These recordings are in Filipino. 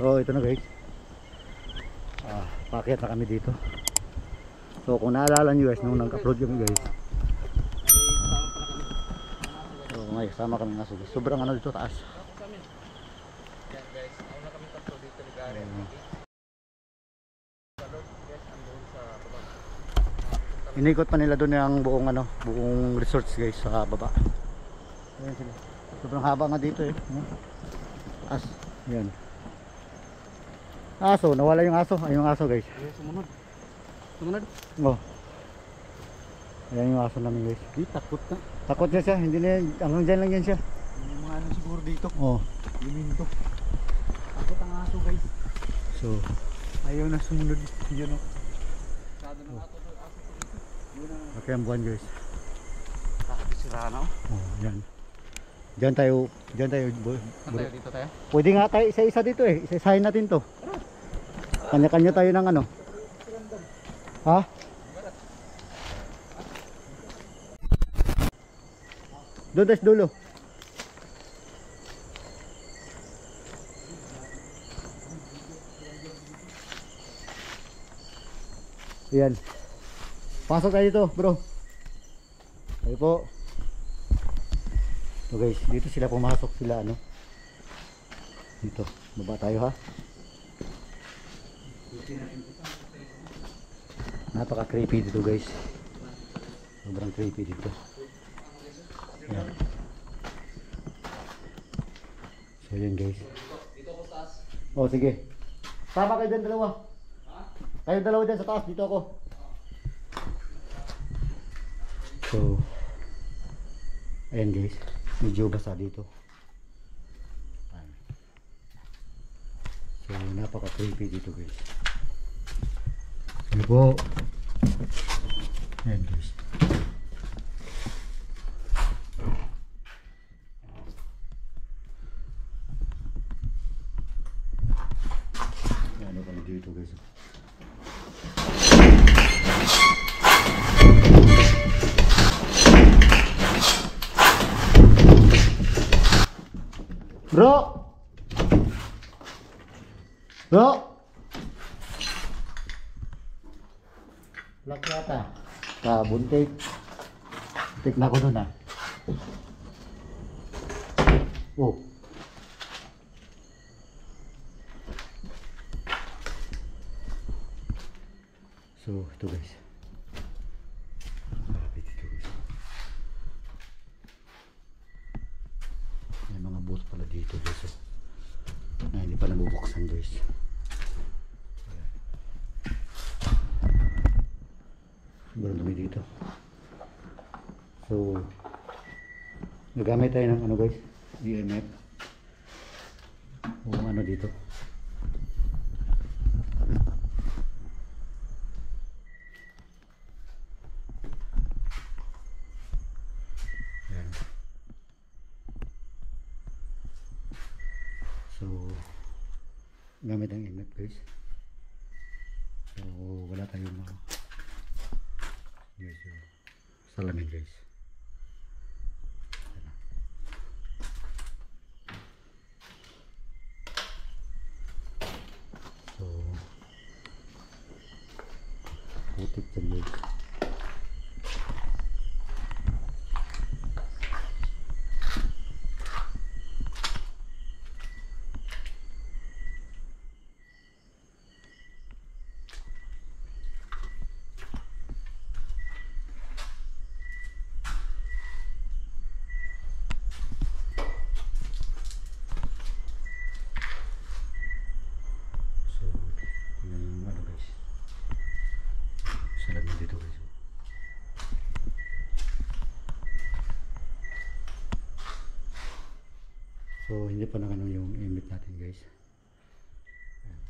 So ito na guys, paakyat na kami dito. So kung naalala nyo guys, nung nag-upload yung guys, so may kasama kami nga guys. Sobrang ano dito taas. Yan guys, una kami tatlo dito ligarin. Inikot pa nila doon yung buong ano, buong resorts guys sa baba. Ayan sila. Sobrang haba nga dito eh. Taas. Ayan. Aso, nawala yung aso. Ayun yung aso guys. Sumunod. Sumunod. Oh. Ayan yung aso namin guys. Di takot na. Takot niya siya, hindi na hanggang dyan lang yan siya. May mga ano siguro dito. Oh. Liminto. Takot ang aso guys. So, Ayaw na sumunod. Yun o. Sado ng aso dito. okay ang buwan guys. Sabi sira na o. Oh, yan. Diyan tayo Saan tayo? Dito tayo? pwede nga tayo isa-isa dito eh. Isa-isahin natin to. Kanya-kanya tayo ng ano. Ha? Doon tayo sa dulo. Ayan. Pasok tayo dito bro. Tayo po. So guys, dito sila pumasok sila ano. Dito, baba tayo ha. Napaka creepy dito guys. Sobrang creepy dito. Ayan. So yan guys. Dito ko taas. Oh sige. Sama kayo dyan dalawa. Kayo dalawa dyan sa taas, dito ako. So ayan guys, medyo basa dito. Ayan. So napaka creepy dito guys. Sige po. Ayan guys. Ayan ako na dito guys. Bro! Bro! Lock yata. Buntik. Buntik na ako dun ah. Oh. So, ito guys. Malapit ito guys. May mga boat pala dito guys. Na hindi pa nabubuksan guys. Sobrang dumi dito. So, nagamit tayo ng ano guys, EMF. O ano dito. Ayan. So, gamit ang EMF guys. So, wala tayong mga medyo salamin guys. So putik dyan guys. Salamin dito guys. So hindi pa nakano yung imit natin guys. Ayan.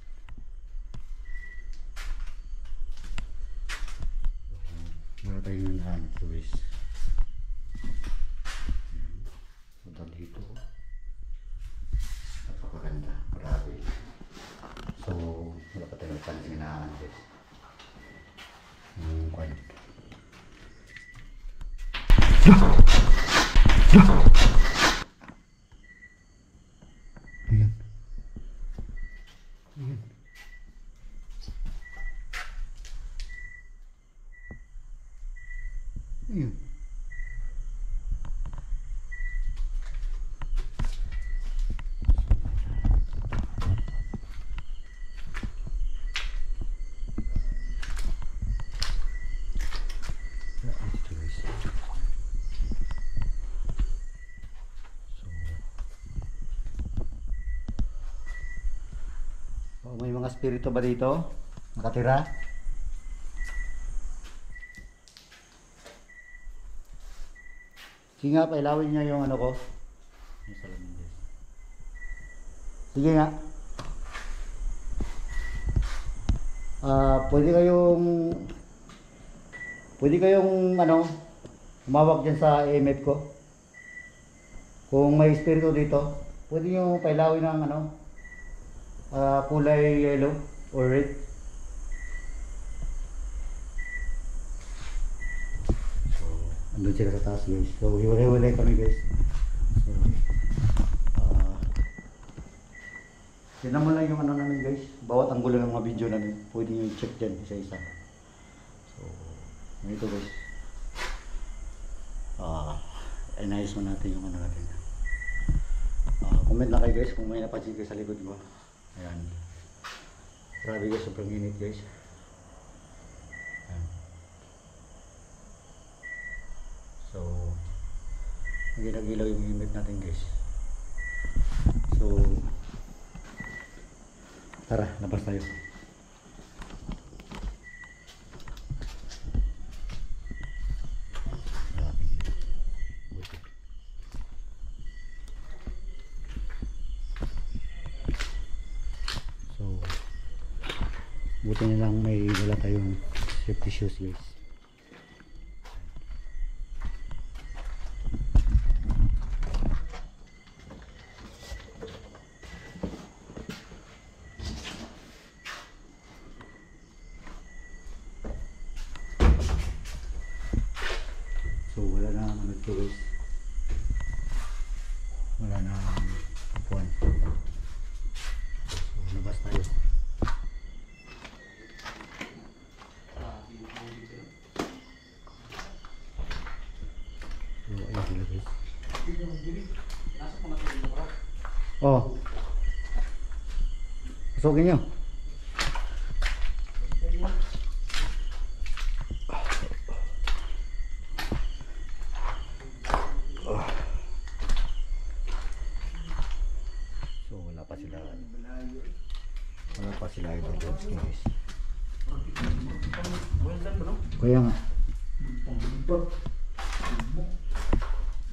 So, wala tayong nahanap ito guys. Punta dito. Napakaganda. Grabe. So wala pa tayong pansin na guys. Ayan. May mga spirito ba dito? Nakatira? Sige nga, pailawin niya yung ano ko. Yung salamin guys. Sige nga. Pwede kayong ano, umawak dyan sa EMF ko. Kung may espiritu dito, pwede nyo pailawin ng ano, kulay yellow or red. So, andun sila sa taas guys. So, hiwalay-hiwalay kami guys. So, yun naman lang yung ano namin guys. Bawat anggulo ng mga video namin, pwede nyo i-check dyan isa-isa. So, ito guys. Inayos mo natin yung ano natin. Comment na kayo guys kung may napansin kayo sa likod ko. Ayan. Grabe guys, sobrang init guys. Ayan. So, nagilaw yung image natin guys. So, tara, labas tayo. Buti na lang may wala tayong safety shoes guys. So wala na ano ito guys. Wala na upuan. So labas tayo. Oh. Pasukin nyo. So wala pa sila. Wala pa sila ito guys. Kaya nga.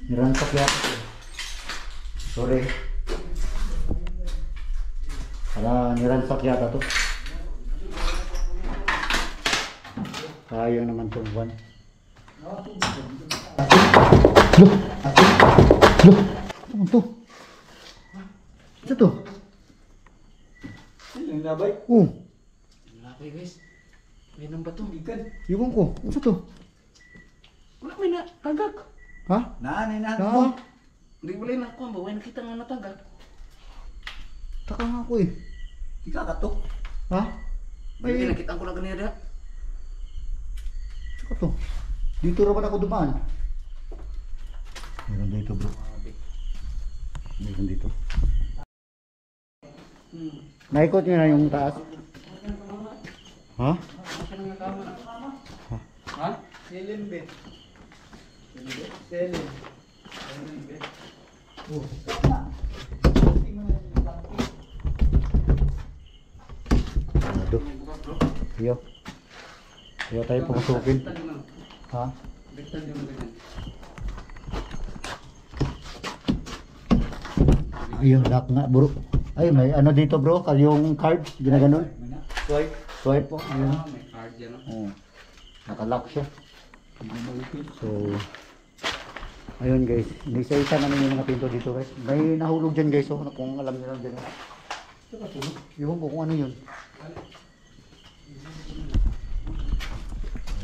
Nirantok yan. Sorry. Niransak yata to. Sayang naman to buwan. Loh! Loh! Ano to? Ano to? Yung labay? Oh! Labay guys. May nang bato. Ikan. Iwan ko. Ano to? Wala may na tagak. Ha? Naan. Na? Hindi wala na ako. Baway nakita nga natagak. Taka nga ako eh. Di ka katok. Ha? Ay, Ay, nakita ko na ganyan. saka to. Dito raw ako dumaan. Meron dito bro. Meron dito. Naikot nyo na yung taas. Ha? Ha? Selim bed. Selim. Oh. Aduh. Iyo. Iyo tayo pumasukin. Ha? Bektan yung ganyan. Ayun, lock nga bro. Ay, may ano dito bro, yung card, ginaganon. Swipe. Swipe po, ayun. May card yan. Oh. Naka-lock siya. So, ayun guys, isa-isa namin yung mga pinto dito guys. May nahulog dyan guys, oh, kung alam nyo lang dyan. Iwan ko kung ano yun.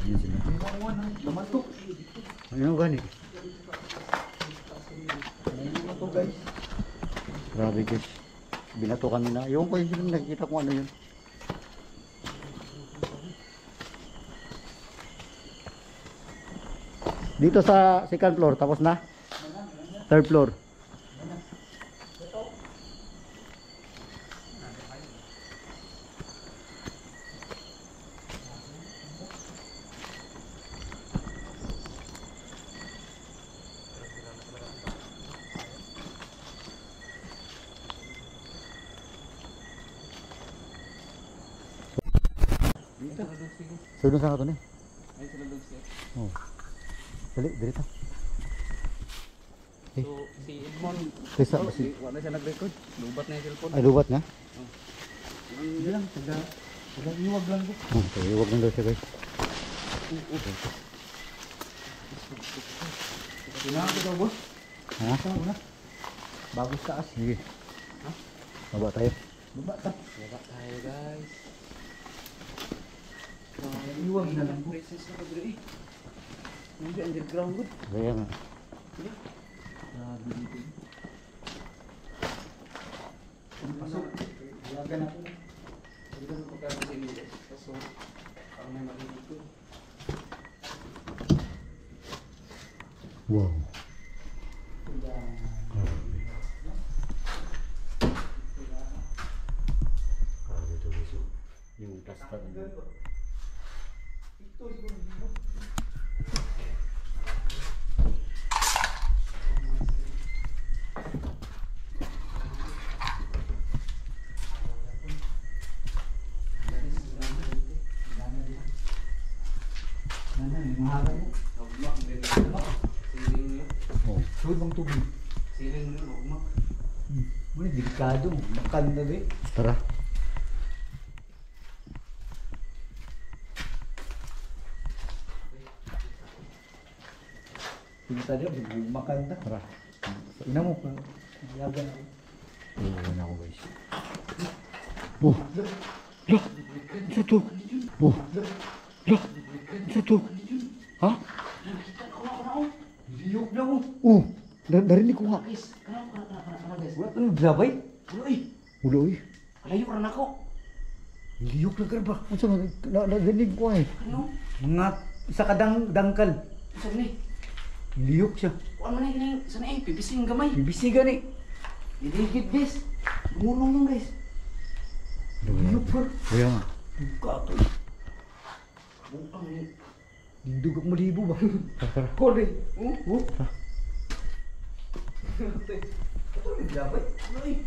Ayun sila. Laman to. Ayun gani. Laman to guys. Grabe guys. Binato kami na. Iwan ko yun, nakikita kung ano yun. Dito sa second floor, tapos na? Third floor. dito. Sulong sa kato ni. Ay, sila doon siya. Oh. Dali, dali ta. So, si Edmond, Kaysa, wala siya nag-record. Lubat na yung cellphone. ay lubat nga. Hindi lang, taga iwag lang ko. Okay, huwag lang daw siya guys. Kailangan ko daw, boss. Ha? Una. Bago sa taas. Sige. Ha? Baba tayo. Baba tayo, guys. Iwag na lang. Presence na kadre eh. Hindi underground good. Kaya nga. Grabe dito. Pasok. Iwagan ako. Hindi ko pagkakaroon sa inyo guys. Pasok. Parang may mali dito. Wow. Grabe ito guys. Yung plastic. Ito siguro dito. Oh. Suod bang tubig? Siling nyo, lugmak. Muna, delikado. Makan na ba eh. Tara. Pinta dia, makan na. Tara. Ina mo pa. Yagan ako. Iwan ako guys. Oh. Lah. Ano to? Oh. Lah. Ano to? Ha? Liyok na ako. Oh. Narinig ko nga. Guys, kana guys. Wala ka nang blabay? Uy, Ulo eh. layo ra nako. Liyok na karba. Ano sa narinig ko eh. Ano? Mga isa ka dangkal. Saan ni? Liyok siya. Kuan man ni sana eh pibising gamay. Bibisigan eh. Didigid guys. Gumulong lang guys. Liyok pa. Kaya nga. Kato. Bukang ni. Dindugak mo libo ba? Tara. Kore. Oh. Ito yung blabay. Uy.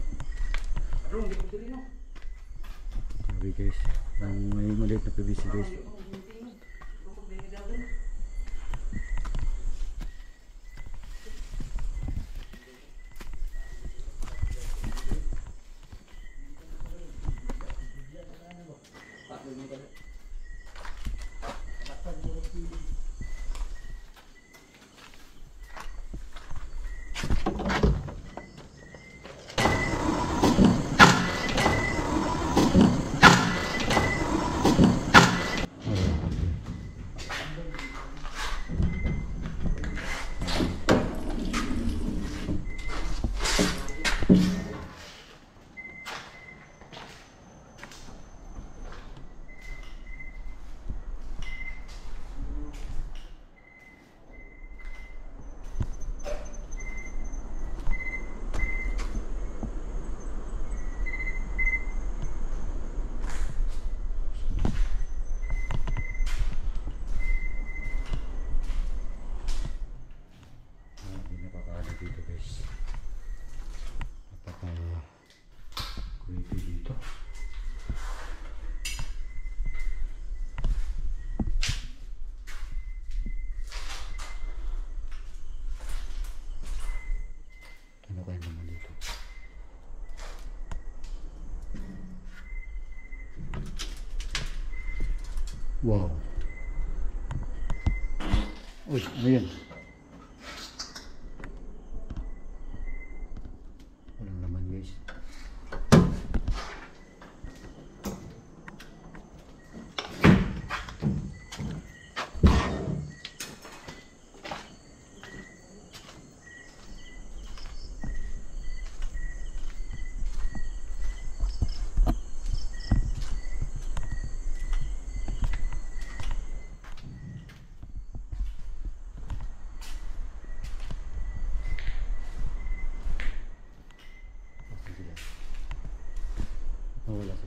Arong di ko diri no. Grabe guys. Ang may maliit na PVC guys. Hindi napakaano dito guys. Napaka-creepy dito. Ano kaya naman dito? Wow. Uy, ano yan? Walang laman guys. Wala sila.